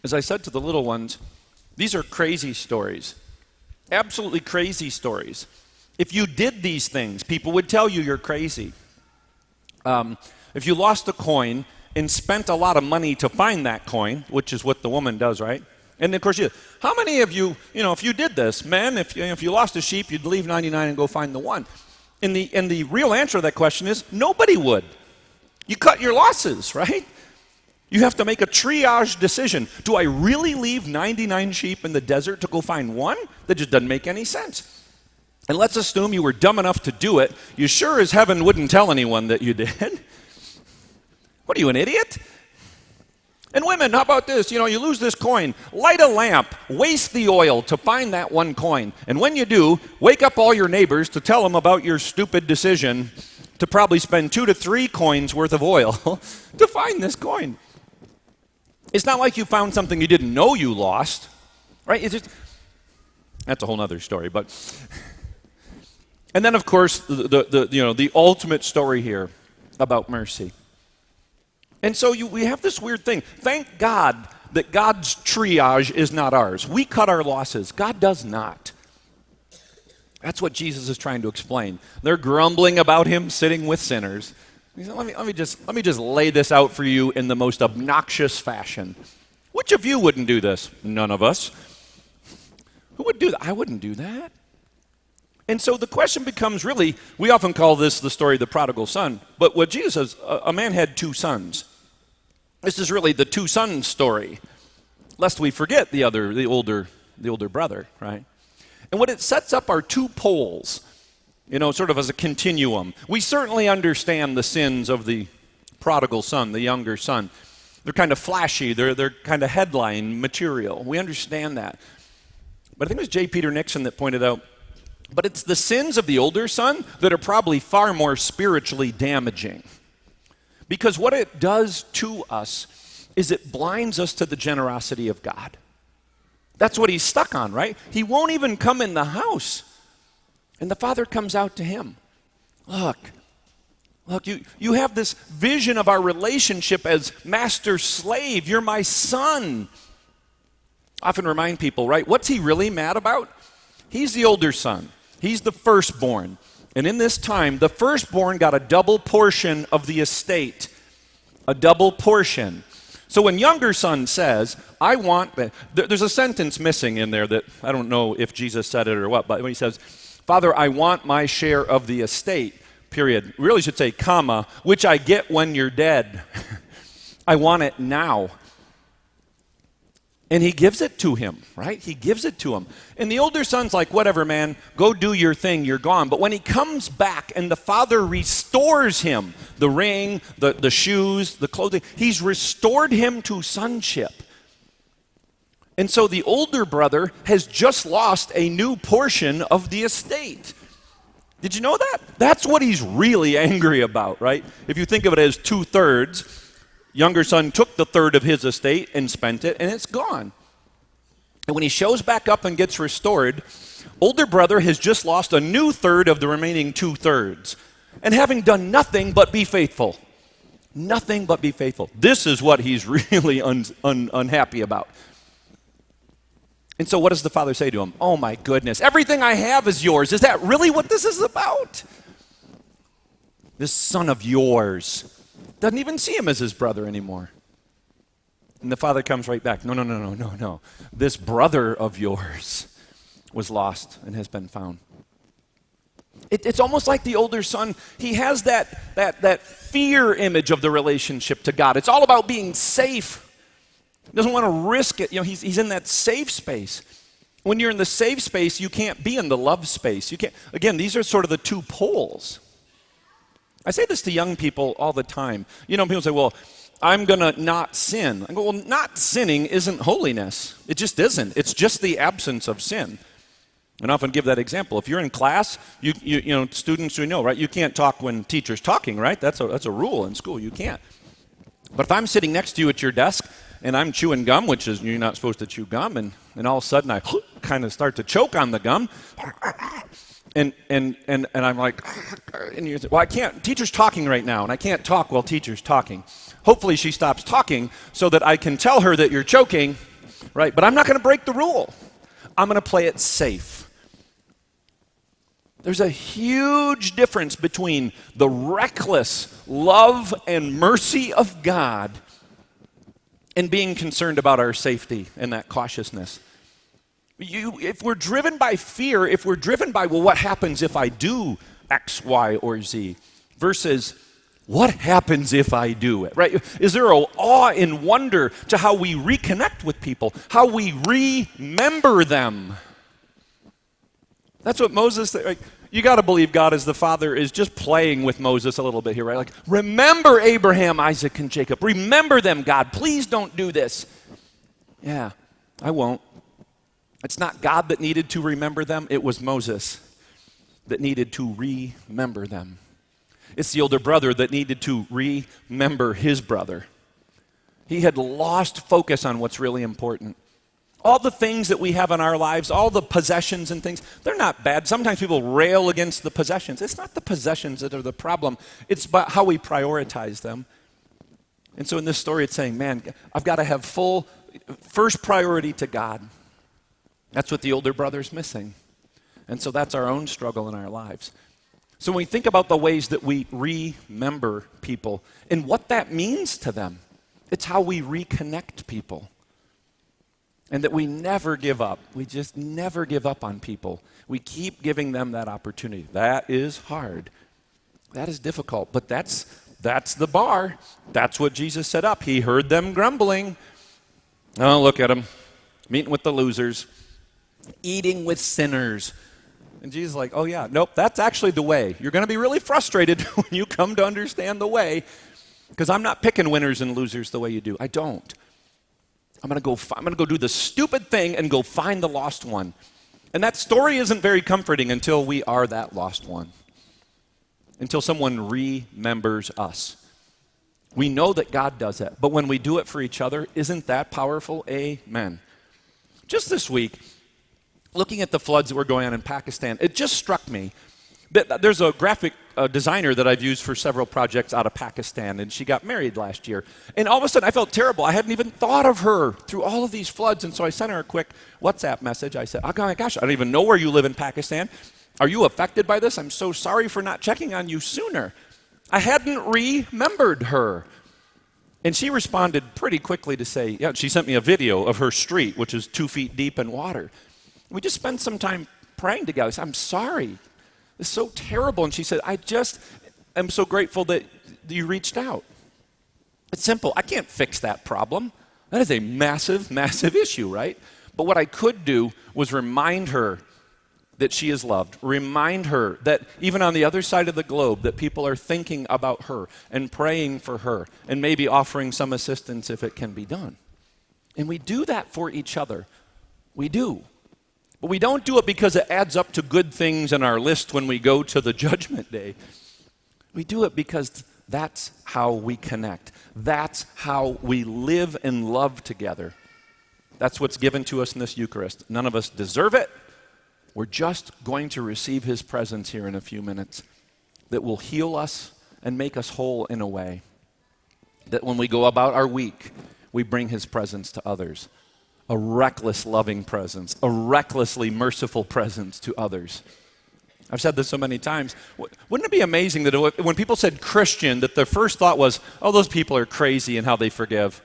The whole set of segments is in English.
As I said to the little ones, these are crazy stories. Absolutely crazy stories. If you did these things, people would tell you you're crazy. If you lost a coin and spent a lot of money to find that coin, which is what the woman does, right? And of course, how many of you, if you did this, men, if you lost a sheep, you'd leave 99 and go find the one. And the real answer to that question is nobody would. You cut your losses, right? You have to make a triage decision. Do I really leave 99 sheep in the desert to go find one? That just doesn't make any sense. And let's assume you were dumb enough to do it. You sure as heaven wouldn't tell anyone that you did. What are you, an idiot? And women, how about this? You lose this coin. Light a lamp. Waste the oil to find that one coin. And when you do, wake up all your neighbors to tell them about your stupid decision to probably spend 2 to 3 coins worth of oil to find this coin. It's not like you found something you didn't know you lost, right? That's a whole other story. And then, of course, the ultimate story here about mercy. And so we have this weird thing. Thank God that God's triage is not ours. We cut our losses. God does not. That's what Jesus is trying to explain. They're grumbling about him sitting with sinners. He said, let me just lay this out for you in the most obnoxious fashion. Which of you wouldn't do this? None of us. Who would do that? I wouldn't do that. And so the question becomes really, we often call this the story of the prodigal son, but what Jesus says, a man had 2 sons. This is really the 2 sons story, lest we forget the older brother, right? And what it sets up are 2 poles, sort of as a continuum. We certainly understand the sins of the prodigal son, the younger son. They're kind of flashy. They're kind of headline material. We understand that. But I think it was J. Peter Nixon that pointed out, but it's the sins of the older son that are probably far more spiritually damaging. Because what it does to us is it blinds us to the generosity of God. That's what he's stuck on, right? He won't even come in the house. And the father comes out to him. Look, you have this vision of our relationship as master-slave. You're my son. I often remind people, right? What's he really mad about? He's the older son. He's the firstborn. And in this time, the firstborn got a double portion of the estate. A double portion. So when younger son says, there's a sentence missing in there that I don't know if Jesus said it or what, but when he says, Father, I want my share of the estate, period. We really should say, comma, which I get when you're dead. I want it now. And he gives it to him, right? He gives it to him. And the older son's like, whatever, man, go do your thing, you're gone. But when he comes back and the father restores him, the ring, the shoes, the clothing, he's restored him to sonship. And so the older brother has just lost a new portion of the estate. Did you know that? That's what he's really angry about, right? If you think of it as 2/3, younger son took the 1/3 of his estate and spent it, and it's gone. And when he shows back up and gets restored, older brother has just lost a new 1/3 of the remaining 2/3. And having done nothing but be faithful. Nothing but be faithful. This is what he's really unhappy about. And so what does the father say to him? Oh my goodness, everything I have is yours. Is that really what this is about? This son of yours doesn't even see him as his brother anymore. And the father comes right back. No. This brother of yours was lost and has been found. It's almost like the older son, he has that fear image of the relationship to God. It's all about being safe. He doesn't want to risk it. He's in that safe space. When you're in the safe space, you can't be in the love space. You can't. Again, these are sort of the 2 poles. I say this to young people all the time. People say, well, I'm going to not sin. I go, well, not sinning isn't holiness. It just isn't. It's just the absence of sin. And I often give that example. If you're in class, students know, right? You can't talk when teacher's talking, right? That's a rule in school. You can't. But if I'm sitting next to you at your desk and I'm chewing gum, which is you're not supposed to chew gum, and all of a sudden I kind of start to choke on the gum, and I'm like, and you say, well, I can't. Teacher's talking right now, and I can't talk while teacher's talking. Hopefully she stops talking so that I can tell her that you're choking, right? But I'm not going to break the rule. I'm going to play it safe. There's a huge difference between the reckless love and mercy of God and being concerned about our safety and that cautiousness. If we're driven by fear, if we're driven by, well, what happens if I do X, Y, or Z, versus what happens if I do it, right? Is there an awe and wonder to how we reconnect with people, how we remember them? That's what Moses, like, you got to believe God as the Father is just playing with Moses a little bit here, right? Like, remember Abraham, Isaac, and Jacob. Remember them, God. Please don't do this. Yeah, I won't. It's not God that needed to remember them. It was Moses that needed to remember them. It's the older brother that needed to remember his brother. He had lost focus on what's really important. All the things that we have in our lives, all the possessions and things, they're not bad. Sometimes people rail against the possessions. It's not the possessions that are the problem. It's about how we prioritize them. And so in this story, it's saying, man, I've got to have full first priority to God. That's what the older brother's missing. And so that's our own struggle in our lives. So when we think about the ways that we remember people and what that means to them, it's how we reconnect people. And that we never give up. We just never give up on people. We keep giving them that opportunity. That is hard. That is difficult. But that's the bar. That's what Jesus set up. He heard them grumbling. Oh, look at them. Meeting with the losers. Eating with sinners. And Jesus is like, oh yeah, nope, that's actually the way. You're going to be really frustrated when you come to understand the way. Because I'm not picking winners and losers the way you do. I don't. I'm going to go do the stupid thing and go find the lost one. And that story isn't very comforting until we are that lost one. Until someone remembers us. We know that God does that. But when we do it for each other, isn't that powerful? Amen. Just this week, looking at the floods that were going on in Pakistan, it just struck me that there's a graphic designer that I've used for several projects out of Pakistan, and she got married last year. And all of a sudden, I felt terrible. I hadn't even thought of her through all of these floods, and so I sent her a quick WhatsApp message. I said, oh my gosh, I don't even know where you live in Pakistan. Are you affected by this? I'm so sorry for not checking on you sooner. I hadn't remembered her. And she responded pretty quickly to say, yeah, she sent me a video of her street, which is 2 feet deep in water. We just spent some time praying together. I said, I'm sorry. It's so terrible. And she said, I just am so grateful that you reached out. It's simple. I can't fix that problem. That is a massive, massive issue, right? But what I could do was remind her that she is loved. Remind her that even on the other side of the globe, that people are thinking about her and praying for her and maybe offering some assistance if it can be done. And we do that for each other. We do. But we don't do it because it adds up to good things in our list when we go to the judgment day. We do it because that's how we connect. That's how we live and love together. That's what's given to us in this Eucharist. None of us deserve it. We're just going to receive his presence here in a few minutes that will heal us and make us whole in a way that when we go about our week, we bring his presence to others. A reckless, loving presence, a recklessly merciful presence to others. I've said this so many times. Wouldn't it be amazing that when people said Christian, that their first thought was, oh, those people are crazy in how they forgive.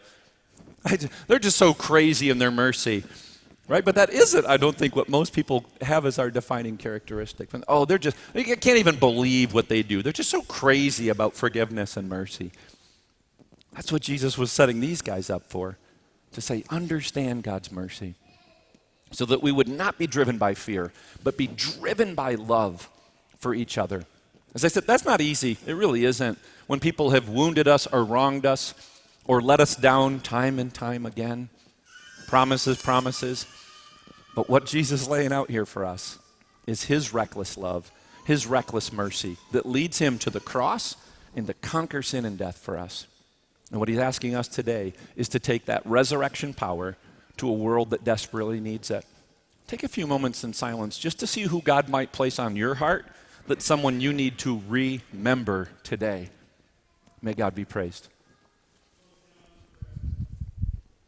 They're just so crazy in their mercy. Right? But that isn't, I don't think, what most people have as our defining characteristic. Oh, they can't even believe what they do. They're just so crazy about forgiveness and mercy. That's what Jesus was setting these guys up for. To say, understand God's mercy. So that we would not be driven by fear, but be driven by love for each other. As I said, that's not easy. It really isn't. When people have wounded us or wronged us or let us down time and time again. Promises. But what Jesus is laying out here for us is his reckless love, his reckless mercy that leads him to the cross and to conquer sin and death for us. And what he's asking us today is to take that resurrection power to a world that desperately needs it. Take a few moments in silence just to see who God might place on your heart, that's someone you need to remember today. May God be praised.